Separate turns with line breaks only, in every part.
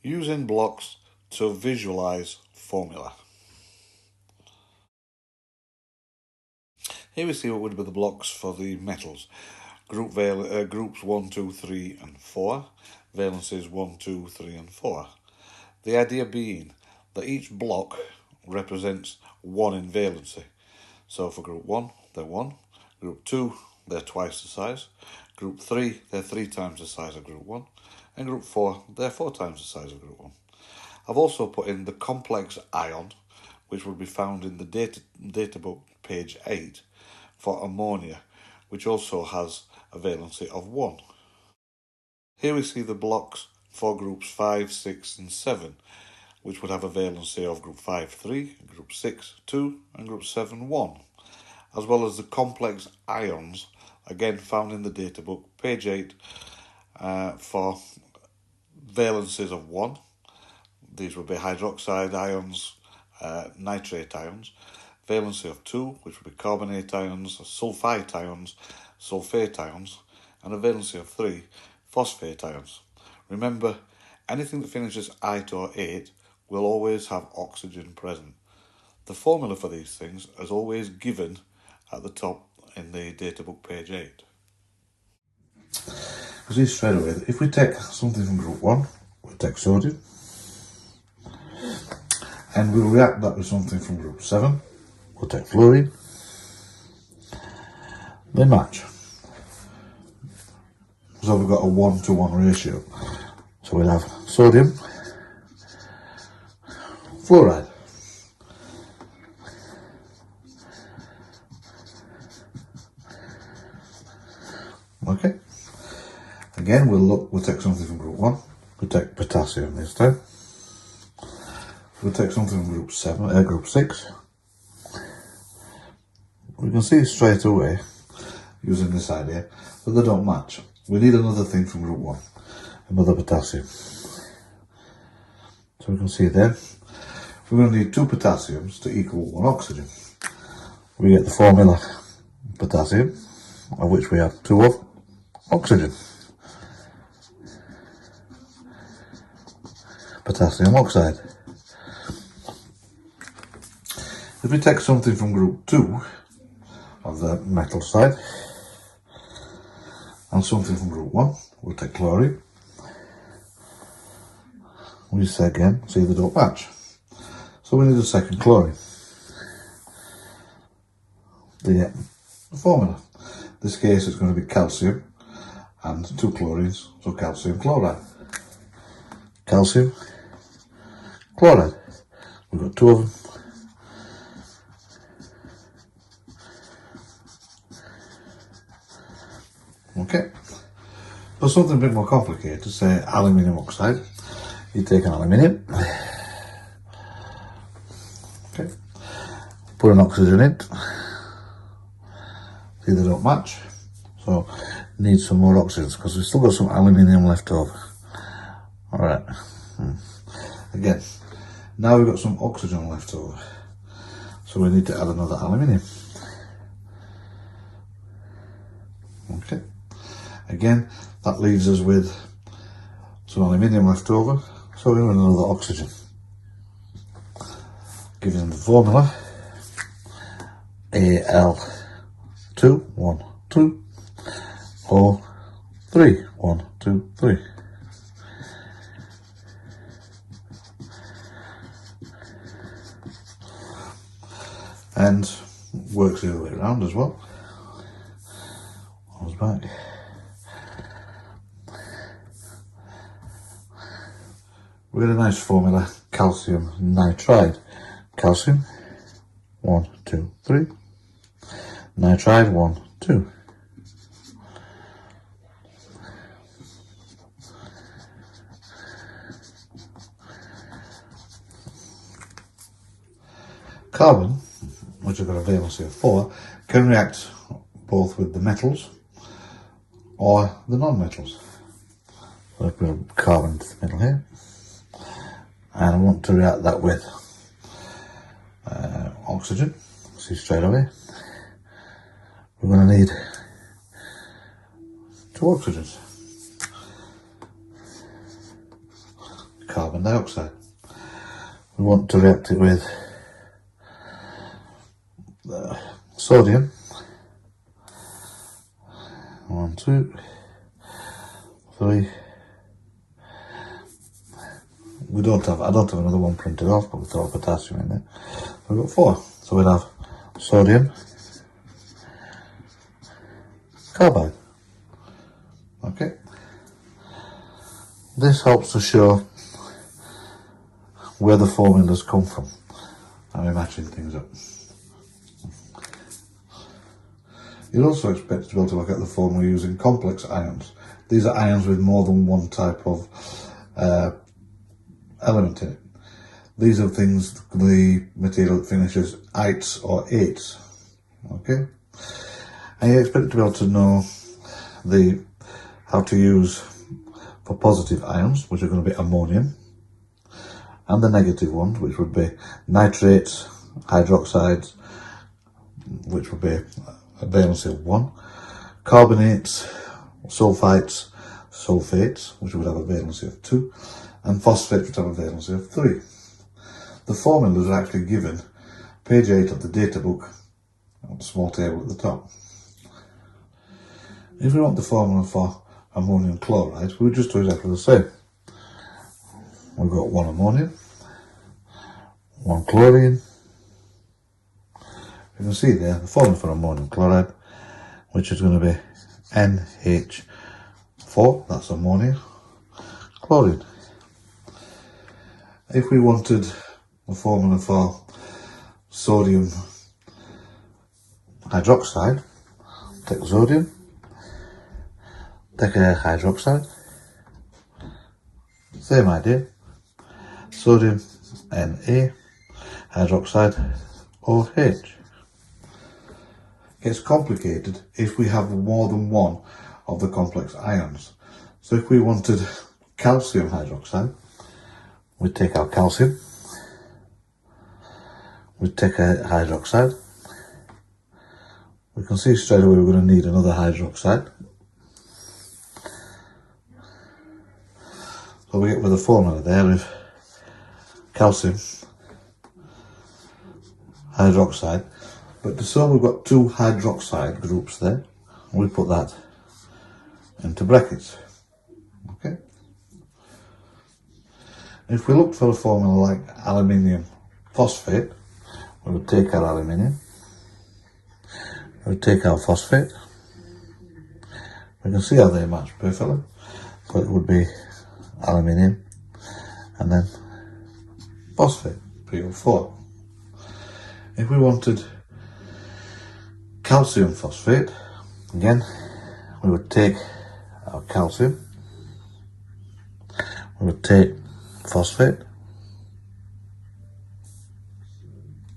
Using blocks to visualize formula. Here we see what would be the blocks for the metals. Groups 1, 2, 3 and 4. Valencies 1, 2, 3 and 4. The idea being that each block represents 1 in valency. So for group 1, they're 1. Group 2, they're twice the size. Group 3, they're 3 times the size of group 1. And group 4, they're 4 times the size of group 1. I've also put in the complex ion, which would be found in the data book page 8, for ammonia, which also has a valency of 1. Here we see the blocks for groups 5, 6 and 7, which would have a valency of group 5, 3, group 6, 2 and group 7, 1, as well as the complex ions, again found in the data book, page 8, for valencies of 1. These would be hydroxide ions, nitrate ions, valency of 2, which would be carbonate ions, sulfite ions, sulfate ions, and a valency of 3, phosphate ions. Remember, anything that finishes ite or ate will always have oxygen present. The formula for these things is always given at the top in the data book page 8. You see straight away that if we take something from group 1, we'll take sodium, and we'll react that with something from group 7, we'll take fluorine. They match. So we've got a 1-to-1 ratio. So we'll have sodium, fluoride. Okay. Again, we'll take something from group 1. We'll take potassium this time. We'll take something from group 6. We can see straight away, using this idea, that they don't match. We need another thing from group 1, another potassium. So we can see there, we're going to need 2 potassiums to equal 1 oxygen. We get the formula potassium, of which we have 2 of oxygen. Potassium oxide. If we take something from group 2 of the metal side and something from group 1, we'll take chlorine. We say again, see they don't match. So we need a second chlorine. The formula. In this case it's going to be calcium and 2 chlorines, so calcium chloride. Calcium chloride. We've got 2 of them. Okay, for something a bit more complicated, say aluminium oxide, you take an aluminium, okay, put an oxygen in, see they don't match, so need some more oxygens because we've still got some aluminium left over. Alright, again, now we've got some oxygen left over, so we need to add another aluminium. Okay. Again, that leaves us with some aluminium left over, so we need another oxygen. Giving the formula Al2, 1, 2, or 3, 1, 2, 3. And works the other way around as well. Goes back. We get a nice formula, calcium nitride. Calcium, 1, 2, 3. Nitride, 1, 2. Carbon, which has got a valency of 4, can react both with the metals or the non-metals. So I put carbon into the middle here, and I want to react that with oxygen. See straight away, we're going to need 2 oxygens. carbon dioxide. We want to react it with sodium. 1, 2, 3. I don't have another one printed off, but we throw potassium in there. We've got 4. So we'll have sodium carbide. Okay. This helps to show where the formulas come from. And we're matching things up. You'd also expect to be able to look at the formula using complex ions. These are ions with more than one type of element in it. These are things, the material that finishes ites or eights. Okay? And you expect to be able to know how to use for positive ions, which are going to be ammonium, and the negative ones, which would be nitrates, hydroxides, which would be a valency of 1, carbonates, sulfites, sulfates, which would have a valency of 2, and phosphates, which have a valency of 3. The formulas are actually given, page 8 of the data book, on the small table at the top. If we want the formula for ammonium chloride, we just do exactly the same. We've got 1 ammonium, 1 chlorine. You can see there the formula for ammonium chloride, which is going to be NH4, that's ammonia, chlorine. If we wanted the formula for sodium hydroxide, take sodium, take a hydroxide, same idea, sodium Na, hydroxide OH. Gets complicated if we have more than one of the complex ions. So if we wanted calcium hydroxide, we'd take our calcium, we'd take a hydroxide. We can see straight away we're going to need another hydroxide. So we get with the formula there of calcium hydroxide. But so we've got 2 hydroxide groups there, we put that into brackets. Okay. If we look for a formula like aluminium phosphate, we would take our aluminium, we would take our phosphate. We can see how they match perfectly. So it would be aluminium and then phosphate, PO4. If we wanted calcium phosphate, again, we would take our calcium, we would take phosphate.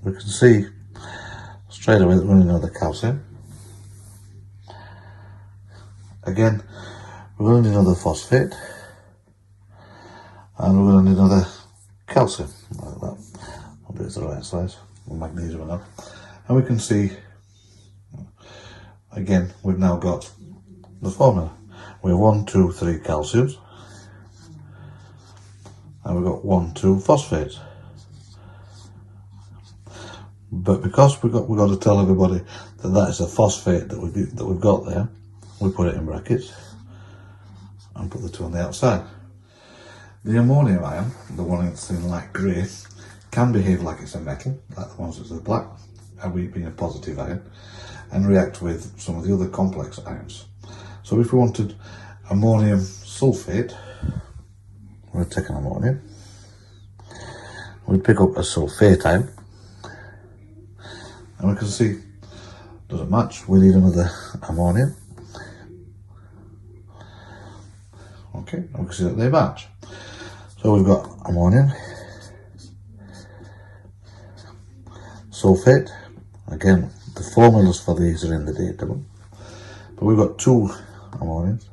We can see straight away that we're going to need another calcium. Again, we're going to need another phosphate, and we're going to need another calcium, like that. I'll do it to the right size, magnesium enough. And we can see, again, we've now got the formula. We have 1, 2, 3 calciums, and we've got 1, 2 phosphates. But because we've got to tell everybody that that is a phosphate that we've got there, we put it in brackets and put the 2 on the outside. The ammonium ion, the one that's in light grey, can behave like it's a metal, like the ones that are black, and we being a positive ion, and react with some of the other complex ions. So if we wanted ammonium sulfate, we'd take an ammonium, we'd pick up a sulfate ion, and we can see, doesn't match, we need another ammonium. Okay, and we can see that they match. So we've got ammonium, sulfate, again, the formulas for these are in the data book, but we've got 2 ammoniums,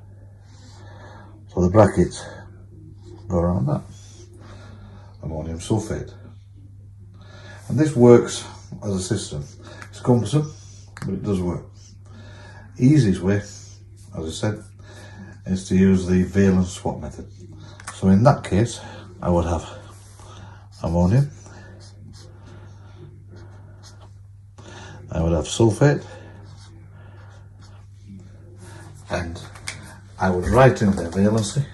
so the brackets go around that, ammonium sulfate. And this works as a system. It's cumbersome, but it does work. Easiest way, as I said, is to use the valence swap method. So in that case, I would have ammonium, I would have sulfate, and I would write in their valency.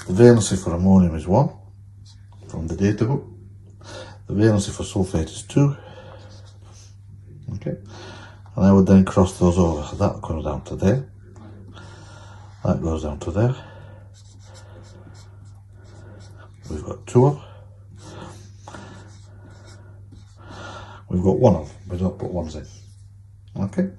The valency for ammonium is 1 from the data book. The valency for sulfate is 2. Okay, and I would then cross those over. So that goes down to there. That goes down to there. We've got 2 of. We've got 1 of. We don't put 1s in. Okay.